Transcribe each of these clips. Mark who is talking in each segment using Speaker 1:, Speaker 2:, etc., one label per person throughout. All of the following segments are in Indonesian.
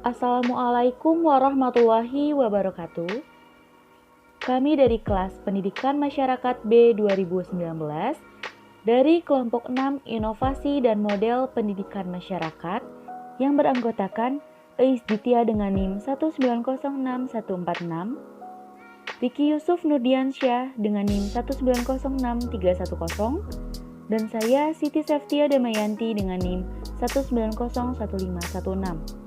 Speaker 1: Assalamualaikum warahmatullahi wabarakatuh. Kami dari kelas Pendidikan Masyarakat B 2019 dari kelompok 6 Inovasi dan Model Pendidikan Masyarakat yang beranggotakan Eis Ditya dengan NIM 1906146, Riki Yusuf Nurdiansyah dengan NIM 1906310, dan saya Siti Seftia Damayanti dengan NIM 1901516.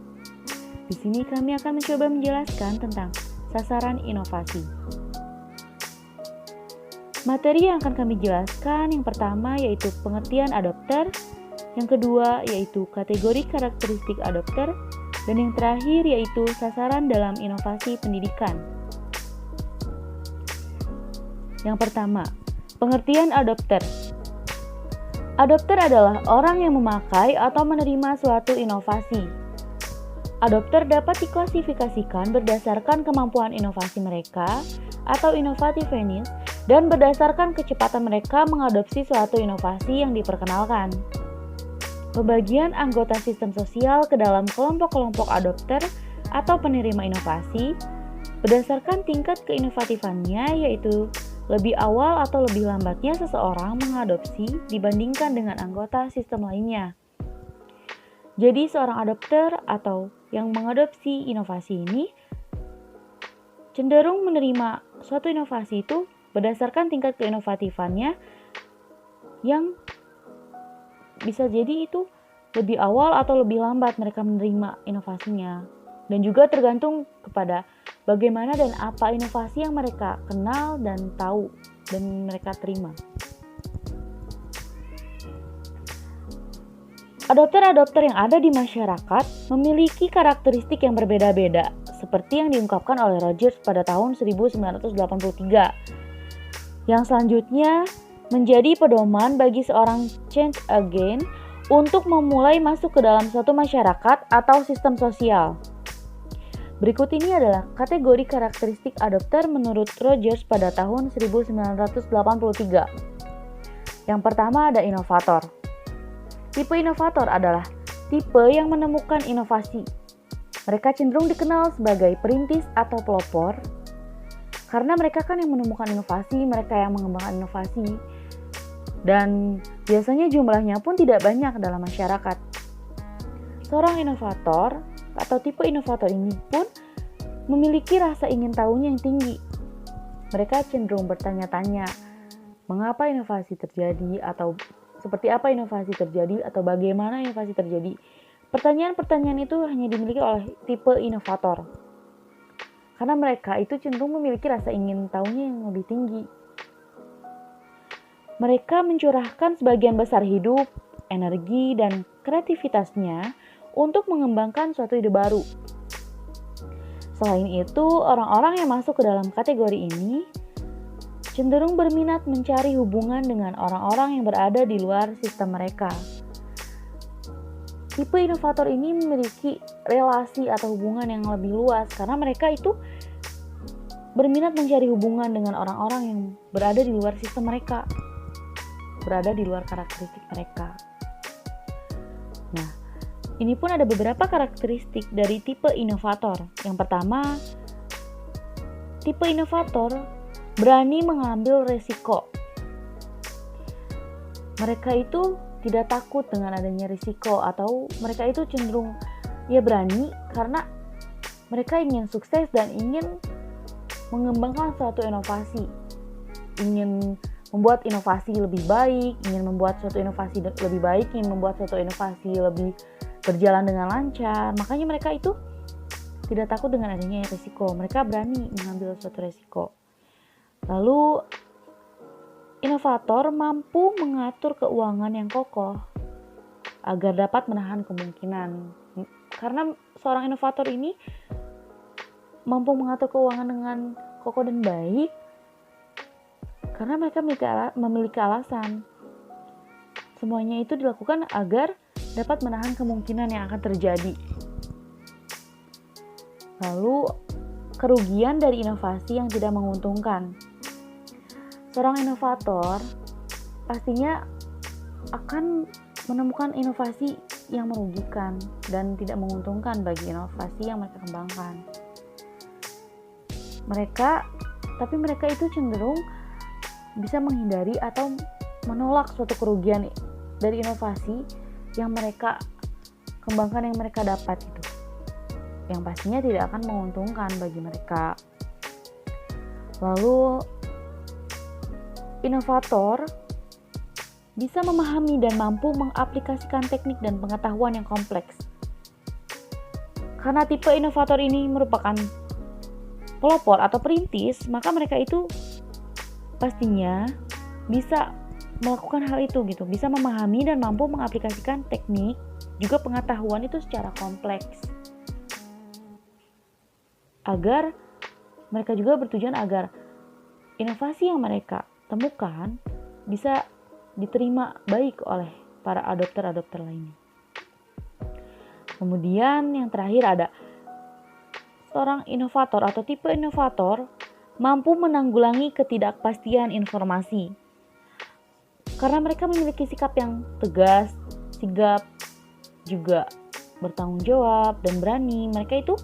Speaker 1: Di sini kami akan mencoba menjelaskan tentang sasaran inovasi. Materi yang akan kami jelaskan yang pertama yaitu pengertian adopter, yang kedua yaitu kategori karakteristik adopter, dan yang terakhir yaitu sasaran dalam inovasi pendidikan. Yang pertama, pengertian adopter. Adopter adalah orang yang memakai atau menerima suatu inovasi. Adopter dapat diklasifikasikan berdasarkan kemampuan inovasi mereka atau innovativeness dan berdasarkan kecepatan mereka mengadopsi suatu inovasi yang diperkenalkan. Pembagian anggota sistem sosial ke dalam kelompok-kelompok adopter atau penerima inovasi berdasarkan tingkat keinovatifannya, yaitu lebih awal atau lebih lambatnya seseorang mengadopsi dibandingkan dengan anggota sistem lainnya. Jadi seorang adopter atau yang mengadopsi inovasi ini cenderung menerima suatu inovasi itu berdasarkan tingkat keinovatifannya yang bisa jadi itu lebih awal atau lebih lambat mereka menerima inovasinya. Dan juga tergantung kepada bagaimana dan apa inovasi yang mereka kenal dan tahu dan mereka terima. Adopter-adopter yang ada di masyarakat memiliki karakteristik yang berbeda-beda, seperti yang diungkapkan oleh Rogers pada tahun 1983. Yang selanjutnya menjadi pedoman bagi seorang change agent untuk memulai masuk ke dalam suatu masyarakat atau sistem sosial. Berikut ini adalah kategori karakteristik adopter menurut Rogers pada tahun 1983. Yang pertama ada inovator. Tipe inovator adalah tipe yang menemukan inovasi. Mereka cenderung dikenal sebagai perintis atau pelopor, karena mereka kan yang menemukan inovasi, mereka yang mengembangkan inovasi. Dan biasanya jumlahnya pun tidak banyak dalam masyarakat. Seorang inovator atau tipe inovator ini pun memiliki rasa ingin tahunya yang tinggi. Mereka cenderung bertanya-tanya, mengapa inovasi terjadi, atau seperti apa inovasi terjadi, atau bagaimana inovasi terjadi. Pertanyaan-pertanyaan itu hanya dimiliki oleh tipe inovator. Karena mereka itu cenderung memiliki rasa ingin tahunya yang lebih tinggi. Mereka mencurahkan sebagian besar hidup, energi, dan kreativitasnya untuk mengembangkan suatu ide baru. Selain itu, orang-orang yang masuk ke dalam kategori ini cenderung berminat mencari hubungan dengan orang-orang yang berada di luar sistem mereka. Tipe inovator ini memiliki relasi atau hubungan yang lebih luas karena mereka itu berminat mencari hubungan dengan orang-orang yang berada di luar sistem mereka, berada di luar karakteristik mereka. Nah, ini pun ada beberapa karakteristik dari tipe inovator. Yang pertama, tipe inovator berani mengambil resiko. Mereka itu tidak takut dengan adanya risiko, atau mereka itu cenderung berani karena mereka ingin sukses dan ingin mengembangkan suatu inovasi, ingin membuat inovasi lebih baik, ingin membuat suatu inovasi lebih baik, ingin membuat suatu inovasi lebih berjalan dengan lancar. Makanya mereka itu tidak takut dengan adanya risiko, mereka berani mengambil suatu risiko. Lalu, inovator mampu mengatur keuangan yang kokoh agar dapat menahan kemungkinan. Karena seorang inovator ini mampu mengatur keuangan dengan kokoh dan baik karena mereka memiliki alasan. Semuanya itu dilakukan agar dapat menahan kemungkinan yang akan terjadi. Lalu, kerugian dari inovasi yang tidak menguntungkan. Seorang inovator pastinya akan menemukan inovasi yang merugikan dan tidak menguntungkan bagi inovasi yang mereka kembangkan. Tapi mereka itu cenderung bisa menghindari atau menolak suatu kerugian dari inovasi yang mereka kembangkan, yang mereka dapat itu, yang pastinya tidak akan menguntungkan bagi mereka. Lalu inovator bisa memahami dan mampu mengaplikasikan teknik dan pengetahuan yang kompleks. Karena tipe inovator ini merupakan pelopor atau perintis, maka mereka itu pastinya bisa melakukan hal itu gitu, bisa memahami dan mampu mengaplikasikan teknik juga pengetahuan itu secara kompleks. Agar mereka juga bertujuan agar inovasi yang mereka temukan bisa diterima baik oleh para adopter lainnya. Kemudian yang terakhir ada seorang inovator atau tipe inovator mampu menanggulangi ketidakpastian informasi. Karena mereka memiliki sikap yang tegas, sigap, juga bertanggung jawab dan berani. Mereka itu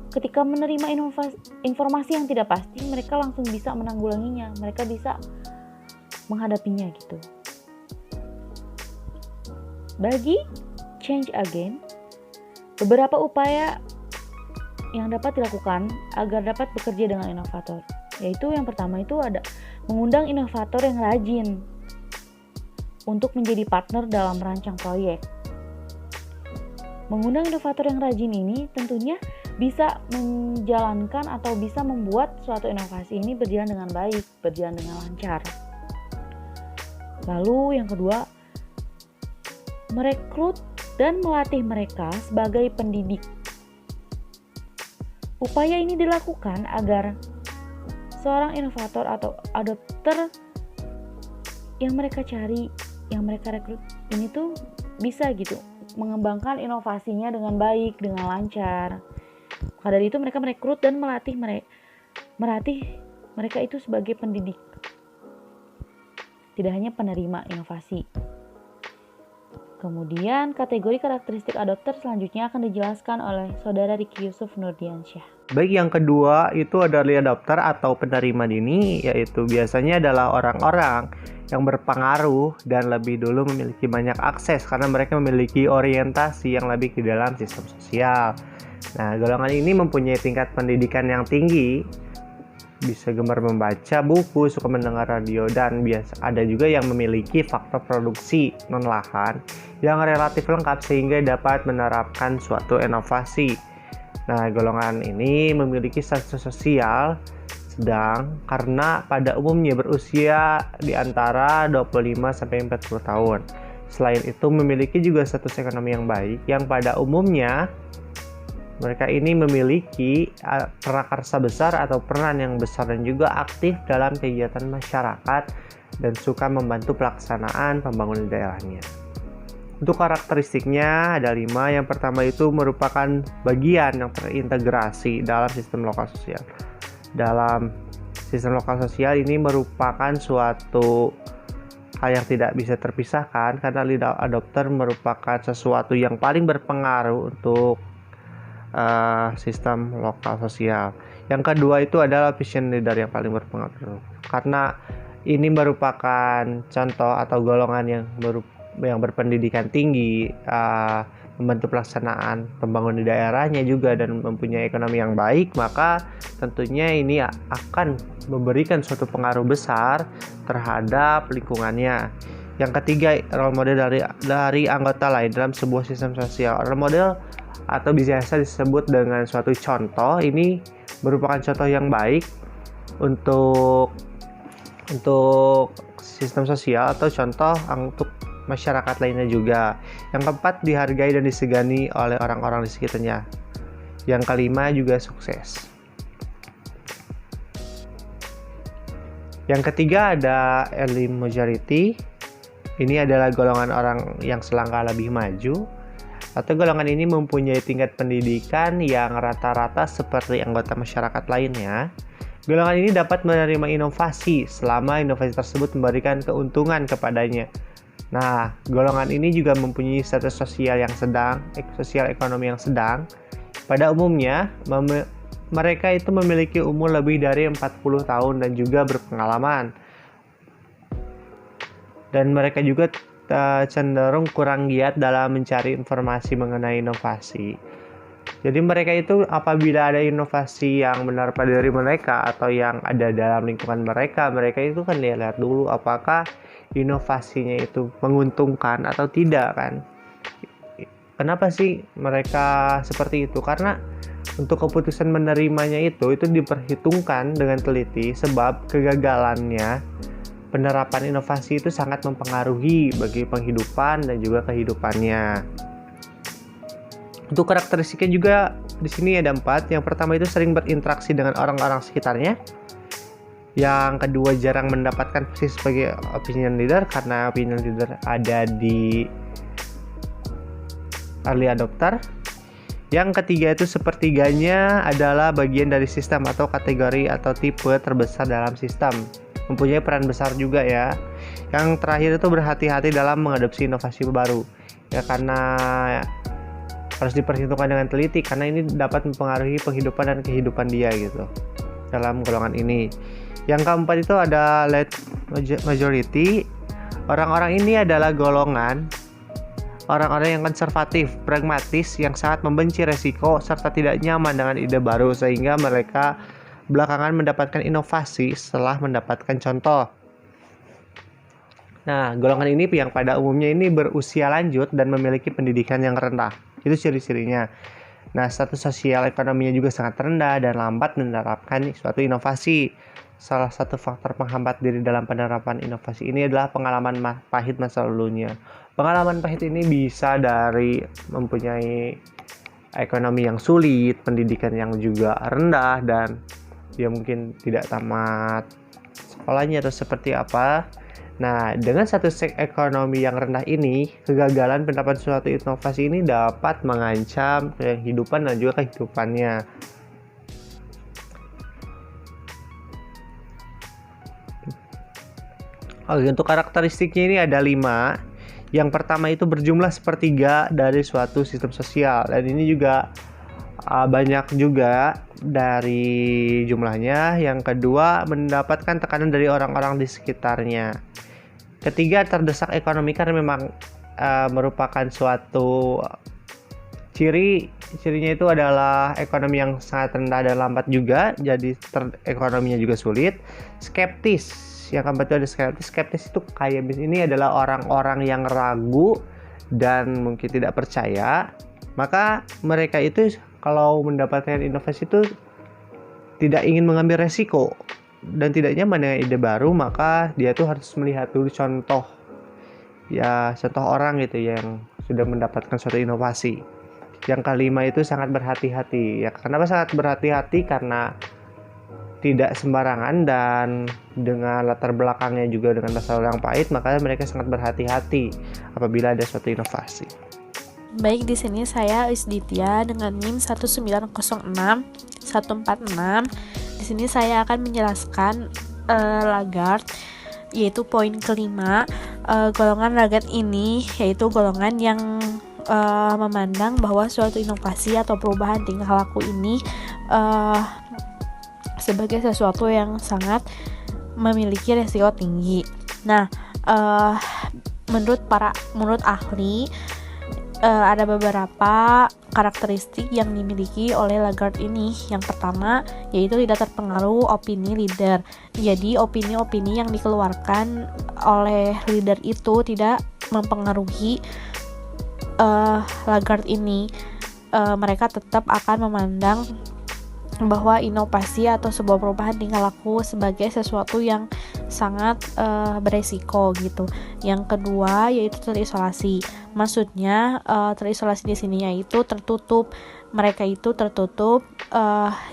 Speaker 1: ketika menerima informasi yang tidak pasti, mereka langsung bisa menanggulanginya. Mereka bisa menghadapinya gitu. Bagi change agent, beberapa upaya yang dapat dilakukan agar dapat bekerja dengan inovator, yaitu yang pertama itu ada mengundang inovator yang rajin untuk menjadi partner dalam merancang proyek. Mengundang inovator yang rajin ini tentunya bisa menjalankan atau bisa membuat suatu inovasi ini berjalan dengan baik, berjalan dengan lancar. Lalu yang kedua, merekrut dan melatih mereka sebagai pendidik. Upaya ini dilakukan agar seorang inovator atau adopter yang mereka cari, yang mereka rekrut ini tuh bisa gitu mengembangkan inovasinya dengan baik, dengan lancar. Maka dari itu mereka merekrut dan melatih mereka itu sebagai pendidik, tidak hanya penerima inovasi. Kemudian kategori karakteristik adopter selanjutnya akan dijelaskan oleh Saudara Riki Yusuf Nurdiansyah.
Speaker 2: Baik, yang kedua itu adalah adopter atau penerima dini, yaitu biasanya adalah orang-orang yang berpengaruh dan lebih dulu memiliki banyak akses karena mereka memiliki orientasi yang lebih ke dalam sistem sosial. Nah, golongan ini mempunyai tingkat pendidikan yang tinggi, bisa gemar membaca buku, suka mendengar radio, dan ada juga yang memiliki faktor produksi non-lahan yang relatif lengkap sehingga dapat menerapkan suatu inovasi. Nah, golongan ini memiliki status sosial sedang karena pada umumnya berusia di antara 25-40 tahun. Selain itu memiliki juga status ekonomi yang baik yang pada umumnya mereka ini memiliki prakarsa besar atau peran yang besar dan juga aktif dalam kegiatan masyarakat dan suka membantu pelaksanaan pembangunan daerahnya. Untuk karakteristiknya ada 5. Yang pertama itu merupakan bagian yang terintegrasi dalam sistem lokal sosial. Dalam sistem lokal sosial ini merupakan suatu hal yang tidak bisa terpisahkan karena leader adopter merupakan sesuatu yang paling berpengaruh untuk sistem lokal sosial. Yang kedua itu adalah vision leader yang paling berpengaruh karena ini merupakan contoh atau golongan yang berpendidikan tinggi, membantu pelaksanaan pembangunan di daerahnya juga dan mempunyai ekonomi yang baik, maka tentunya ini akan memberikan suatu pengaruh besar terhadap lingkungannya. Yang ketiga, role model dari anggota lain dalam sebuah sistem sosial. Role model atau biasa disebut dengan suatu contoh, ini merupakan contoh yang baik untuk sistem sosial atau contoh untuk masyarakat lainnya juga. Yang keempat, dihargai dan disegani oleh orang-orang di sekitarnya. Yang kelima juga sukses. Yang ketiga ada early majority. Ini adalah golongan orang yang selangkah lebih maju, atau golongan ini mempunyai tingkat pendidikan yang rata-rata seperti anggota masyarakat lainnya. Golongan ini dapat menerima inovasi selama inovasi tersebut memberikan keuntungan kepadanya. Nah, golongan ini juga mempunyai status sosial yang sedang, sosial ekonomi yang sedang. Pada umumnya, mereka itu memiliki umur lebih dari 40 tahun dan juga berpengalaman. Dan mereka juga cenderung kurang giat dalam mencari informasi mengenai inovasi. Jadi mereka itu apabila ada inovasi yang menerpa diri mereka atau yang ada dalam lingkungan mereka itu kan lihat dulu apakah inovasinya itu menguntungkan atau tidak kan. Kenapa sih mereka seperti itu? Karena untuk keputusan menerimanya itu diperhitungkan dengan teliti sebab kegagalannya penerapan inovasi itu sangat mempengaruhi bagi penghidupan dan juga kehidupannya. Untuk karakteristiknya juga di sini ada 4. Yang pertama itu sering berinteraksi dengan orang-orang sekitarnya. Yang kedua jarang mendapatkan posisi sebagai opinion leader karena opinion leader ada di early adopter. Yang ketiga itu sepertiganya adalah bagian dari sistem atau kategori atau tipe terbesar dalam sistem. Mempunyai peran besar juga ya. Yang terakhir itu berhati-hati dalam mengadopsi inovasi baru. Ya karena harus diperhitungkan dengan teliti karena ini dapat mempengaruhi penghidupan dan kehidupan dia gitu dalam golongan ini. Yang keempat itu ada late majority. Orang-orang ini adalah golongan orang-orang yang konservatif, pragmatis, yang sangat membenci resiko serta tidak nyaman dengan ide baru sehingga mereka belakangan mendapatkan inovasi setelah mendapatkan contoh. Nah, golongan ini yang pada umumnya ini berusia lanjut dan memiliki pendidikan yang rendah. Itu ciri-cirinya. Nah, status sosial ekonominya juga sangat rendah dan lambat menerapkan suatu inovasi. Salah satu faktor penghambat diri dalam penerapan inovasi ini adalah pengalaman pahit masa lalunya. Pengalaman pahit ini bisa dari mempunyai ekonomi yang sulit, pendidikan yang juga rendah, dan dia mungkin tidak tamat sekolahnya atau seperti apa. Nah, dengan status ekonomi yang rendah ini, kegagalan penerapan suatu inovasi ini dapat mengancam kehidupan dan juga kehidupannya. Oke, untuk karakteristiknya ini ada 5. Yang pertama itu berjumlah sepertiga dari suatu sistem sosial, dan ini juga banyak juga dari jumlahnya. Yang kedua, mendapatkan tekanan dari orang-orang di sekitarnya. Ketiga, terdesak ekonomi karena memang merupakan suatu cirinya itu adalah ekonomi yang sangat rendah dan lambat juga, jadi ekonominya juga sulit. Skeptis, yang keempat itu ada skeptis. Skeptis itu kayak ini adalah orang-orang yang ragu dan mungkin tidak percaya. Maka mereka itu kalau mendapatkan inovasi itu tidak ingin mengambil resiko dan tidak nyaman dengan ide baru, maka dia tuh harus melihat dulu contoh orang gitu yang sudah mendapatkan suatu inovasi. Yang kelima itu sangat berhati-hati. Ya, kenapa sangat berhati-hati? Karena tidak sembarangan dan dengan latar belakangnya juga dengan masa lalu yang pahit, maka mereka sangat berhati-hati apabila ada suatu inovasi.
Speaker 3: Baik, di sini saya Isditya dengan NIM 1906146. Di sini saya akan menjelaskan Lagarde, yaitu poin kelima. Golongan Lagarde ini yaitu golongan yang memandang bahwa suatu inovasi atau perubahan tingkah laku ini sebagai sesuatu yang sangat memiliki resiko tinggi. Nah, menurut ahli ada beberapa karakteristik yang dimiliki oleh Lagarde ini. Yang pertama yaitu tidak terpengaruh opini leader. Jadi opini-opini yang dikeluarkan oleh leader itu tidak mempengaruhi Lagarde ini. Mereka tetap akan memandang bahwa inovasi atau sebuah perubahan tingkah laku sebagai sesuatu yang sangat beresiko gitu. Yang kedua yaitu terisolasi. Maksudnya terisolasi di sini yaitu tertutup. Mereka itu tertutup,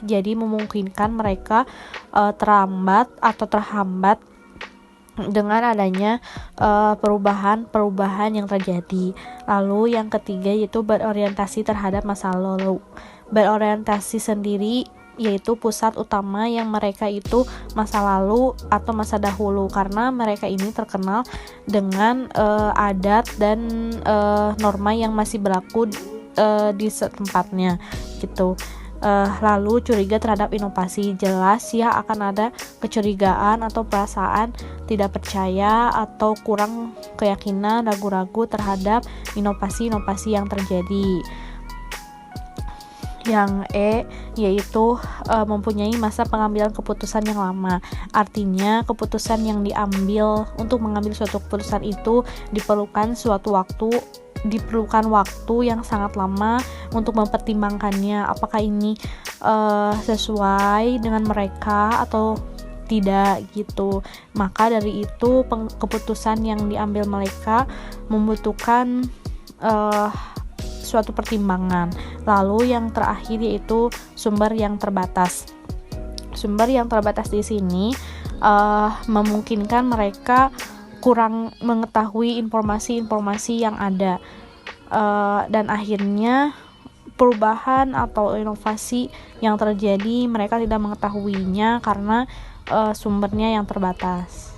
Speaker 3: jadi memungkinkan mereka terhambat dengan adanya perubahan yang terjadi. Lalu yang ketiga yaitu berorientasi terhadap masa lalu. Berorientasi sendiri yaitu pusat utama yang mereka itu masa lalu atau masa dahulu, karena mereka ini terkenal dengan adat dan norma yang masih berlaku di tempatnya gitu. Lalu curiga terhadap inovasi, jelas ya akan ada kecurigaan atau perasaan tidak percaya atau kurang keyakinan, ragu-ragu terhadap inovasi-inovasi yang terjadi. Yang yaitu mempunyai masa pengambilan keputusan yang lama. Artinya keputusan yang diambil untuk mengambil suatu keputusan itu diperlukan waktu yang sangat lama untuk mempertimbangkannya, apakah ini sesuai dengan mereka atau tidak gitu. Maka dari itu keputusan yang diambil mereka membutuhkan suatu pertimbangan. Lalu yang terakhir yaitu sumber yang terbatas. Sumber yang terbatas di sini memungkinkan mereka kurang mengetahui informasi-informasi yang ada, dan akhirnya perubahan atau inovasi yang terjadi mereka tidak mengetahuinya karena sumbernya yang terbatas.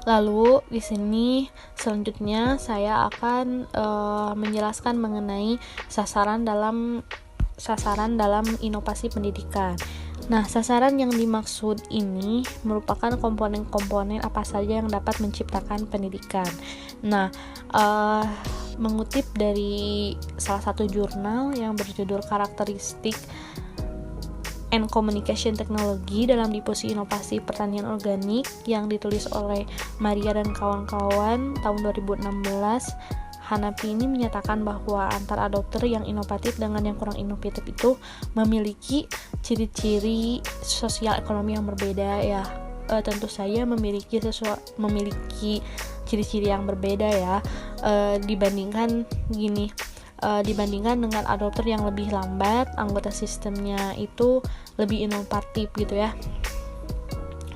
Speaker 3: Lalu di sini selanjutnya saya akan menjelaskan mengenai sasaran dalam inovasi pendidikan. Nah, sasaran yang dimaksud ini merupakan komponen-komponen apa saja yang dapat menciptakan pendidikan. Nah, mengutip dari salah satu jurnal yang berjudul Karakteristik and Communication Technology dalam divisi inovasi pertanian organik yang ditulis oleh Maria dan kawan-kawan tahun 2016, Hanapi ini menyatakan bahwa antar adopter yang inovatif dengan yang kurang inovatif itu memiliki ciri-ciri sosial ekonomi yang berbeda ya. Tentu saja memiliki ciri-ciri yang berbeda ya, dibandingkan dengan adopter yang lebih lambat, anggota sistemnya itu lebih inovatif gitu ya.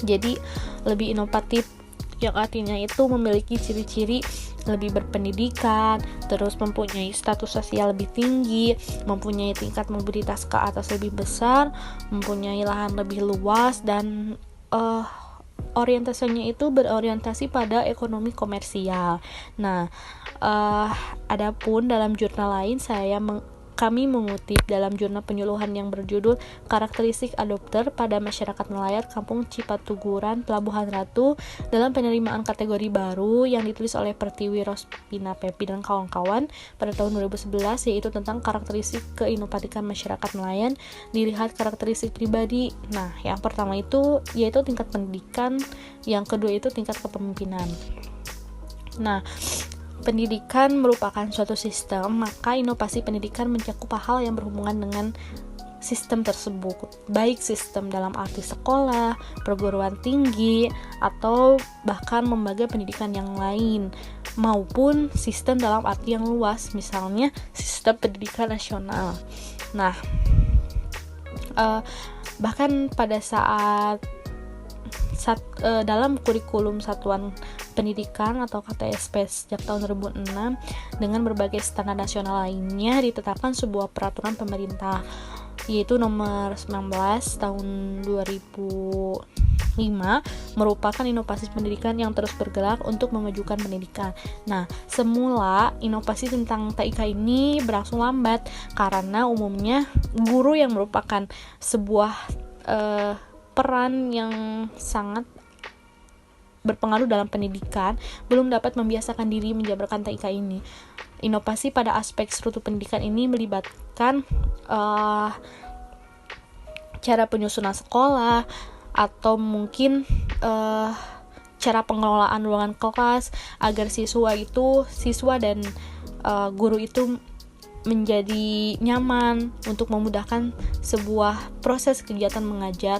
Speaker 3: Jadi lebih inovatif yang artinya itu memiliki ciri-ciri lebih berpendidikan, terus mempunyai status sosial lebih tinggi, mempunyai tingkat mobilitas ke atas lebih besar, mempunyai lahan lebih luas, dan orientasinya itu berorientasi pada ekonomi komersial. Nah, adapun dalam jurnal lain kami mengutip dalam jurnal penyuluhan yang berjudul Karakteristik Adopter pada Masyarakat Nelayan Kampung Cipatuguran, Pelabuhan Ratu dalam penerimaan kategori baru yang ditulis oleh Pertiwi Rospina Pepi dan kawan-kawan pada tahun 2011, yaitu tentang karakteristik keinovatikan masyarakat nelayan. Dilihat karakteristik pribadi. Nah, yang pertama itu yaitu tingkat pendidikan, yang kedua itu tingkat kepemimpinan. Nah, pendidikan merupakan suatu sistem, maka inovasi pendidikan mencakup hal yang berhubungan dengan sistem tersebut, baik sistem dalam arti sekolah, perguruan tinggi, atau bahkan lembaga pendidikan yang lain, maupun sistem dalam arti yang luas, misalnya sistem pendidikan nasional. Nah, bahkan pada saat dalam kurikulum satuan pendidikan atau KTSP sejak tahun 2006 dengan berbagai standar nasional lainnya ditetapkan sebuah peraturan pemerintah, yaitu nomor 19 tahun 2005, merupakan inovasi pendidikan yang terus bergerak untuk memajukan pendidikan. Nah, semula inovasi tentang TIK ini berlangsung lambat karena umumnya guru yang merupakan sebuah peran yang sangat berpengaruh dalam pendidikan belum dapat membiasakan diri menjabarkan TIK ini. Inovasi pada aspek struktur pendidikan ini melibatkan cara penyusunan sekolah, atau mungkin cara pengelolaan ruangan kelas agar siswa dan guru itu menjadi nyaman untuk memudahkan sebuah proses kegiatan mengajar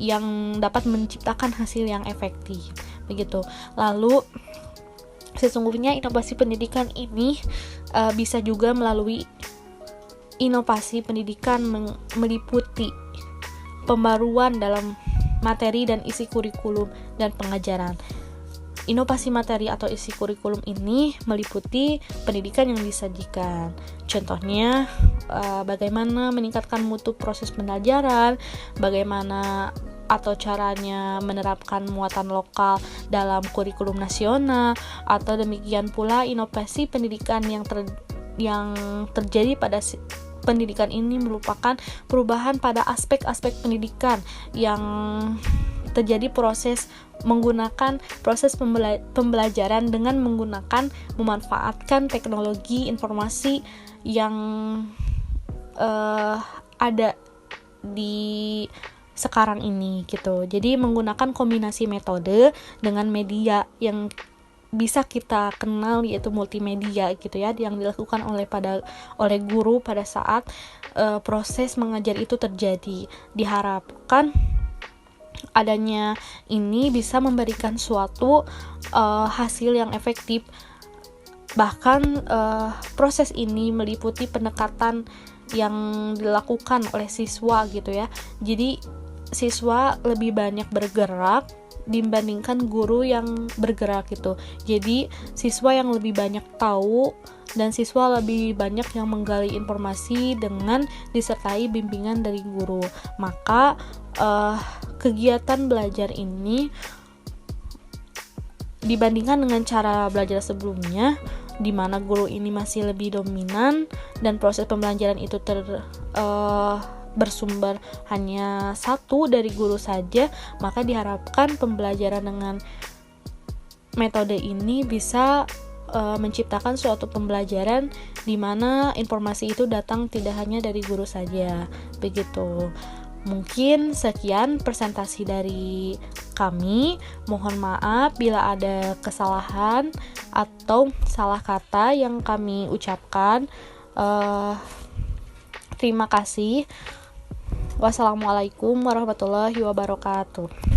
Speaker 3: yang dapat menciptakan hasil yang efektif. Begitu. Lalu sesungguhnya inovasi pendidikan ini bisa juga melalui inovasi pendidikan meliputi pembaruan dalam materi dan isi kurikulum dan pengajaran. Inovasi materi atau isi kurikulum ini meliputi pendidikan yang disajikan. Contohnya, bagaimana meningkatkan mutu proses pembelajaran, bagaimana atau caranya menerapkan muatan lokal dalam kurikulum nasional, atau demikian pula inovasi pendidikan yang terjadi pada pendidikan ini merupakan perubahan pada aspek-aspek pendidikan yang terjadi proses pembelajaran dengan memanfaatkan teknologi informasi yang ada di sekarang ini gitu. Jadi menggunakan kombinasi metode dengan media yang bisa kita kenal, yaitu multimedia gitu ya, yang dilakukan oleh guru pada saat proses mengajar itu terjadi. Diharapkan adanya ini bisa memberikan suatu hasil yang efektif. Bahkan proses ini meliputi pendekatan yang dilakukan oleh siswa gitu ya. Jadi siswa lebih banyak bergerak dibandingkan guru yang bergerak gitu. Jadi siswa yang lebih banyak tahu dan siswa lebih banyak yang menggali informasi dengan disertai bimbingan dari guru. Maka kegiatan belajar ini dibandingkan dengan cara belajar sebelumnya, di mana guru ini masih lebih dominan dan proses pembelajaran itu bersumber hanya satu dari guru saja, maka diharapkan pembelajaran dengan metode ini bisa menciptakan suatu pembelajaran di mana informasi itu datang tidak hanya dari guru saja. Begitu. Mungkin sekian presentasi dari kami. Mohon maaf bila ada kesalahan atau salah kata yang kami ucapkan. Terima kasih. Wassalamualaikum warahmatullahi wabarakatuh.